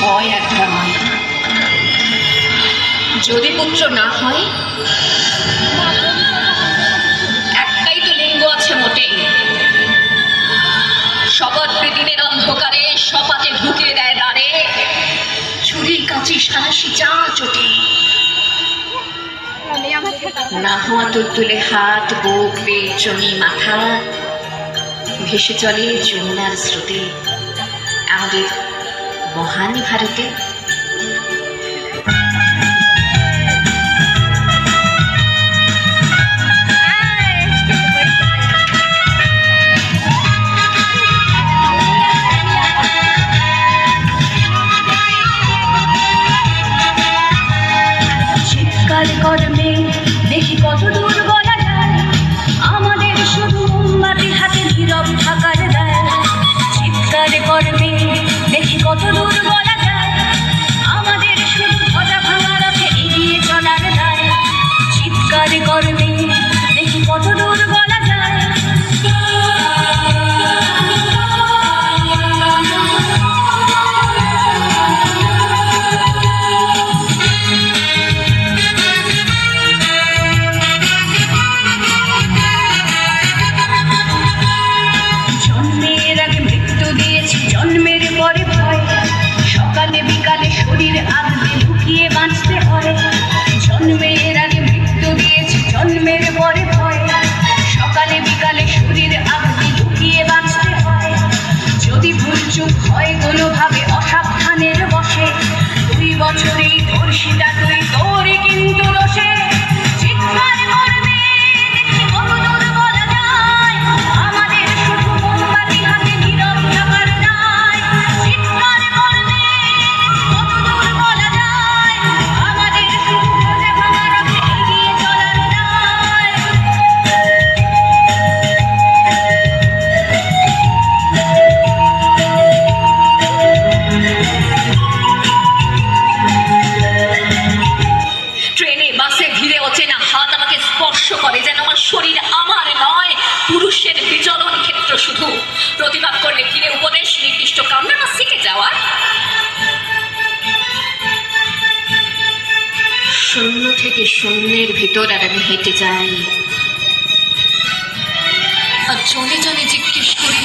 হয় একবার মায়া, যদি পুত্র না হয় একটাই তো লিঙ্গ আছে মোটে, শপথ দিনের অন্ধকারে সপাতে ঢুকিয়ে দেয় দ্বারে, ছুরি কাঁচি সারাশি যা চটে। না হওয়া তুলে হাত বুক বেচনি মাথা, ভেসে চলে যমুনার স্রোতে আমাদের মহান ভারতে। চিৎকার করবে দেখি কত দূর বলা যায়, আমাদের শুধু মোমবাতি হাতে নীরব থাকার দায়। চিৎকার করবে দেখি কত দূর বলা যায়, আমাদের শুধু ধ্বজা ভাঙা রথে এগিয়ে চলার দায়। চিৎকার করবে দেখি কত দূর বলা যায়। জন্মের আগে মৃত্যু দিয়েছি, জন্মের পরে ভয়, সকালে বিকালে শরীর আগলে লুকিয়ে বাঁচতে হয়। জন্মের আগে মৃত্যু দিয়েছি, জন্মের পরে ভয়, সকালে বিকালে শরীর আগলে লুকিয়ে বাঁচতে হয়। যদি ভুলচুক হয় কোনোভাবে অসাবধানের বসে, 2 বছরেই ধর্ষিতা তুই তোরই কিন্তু দোষে। চিৎকার করবে দেখি কত দূর বলা যায়, আমাদের শুধু মোমবাতি হাতে নীরব থাকার দায়। চিৎকার করবে কত দূর বলা যায়, আমাদের শুধু ধ্বজা ভাঙা রথে এগিয়ে চলার দায়। ট্রেনে বাসে ধীরে অচেনা হাত আমাকে স্পর্শ করে, যেন আমার শরীর আমার নয়, পুরুষের বিচরণ ক্ষেত্র শুধু। প্রতিবাদ করলে ঘিরে উপদেশ, নির্দিষ্ট কামনা না শিখে যাওয়া। শূন্য থেকে শূন্যের ভিতর আর আমি হেঁটে যাই, আর জনে জনে জিজ্ঞেস করি,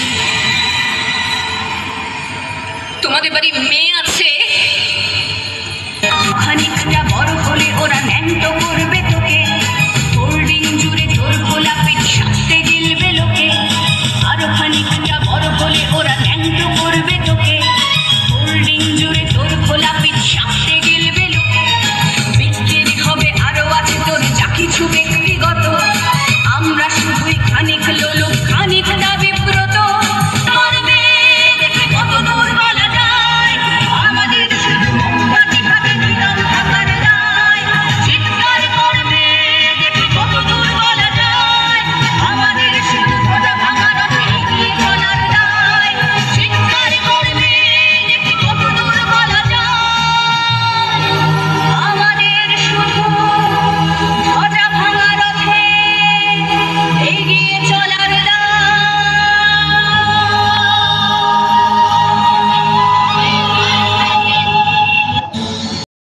তোমাদের বাড়ি মেয়ে আছে? খানিকটা বড় হলে ওরা ন্যাংটো করবে তো,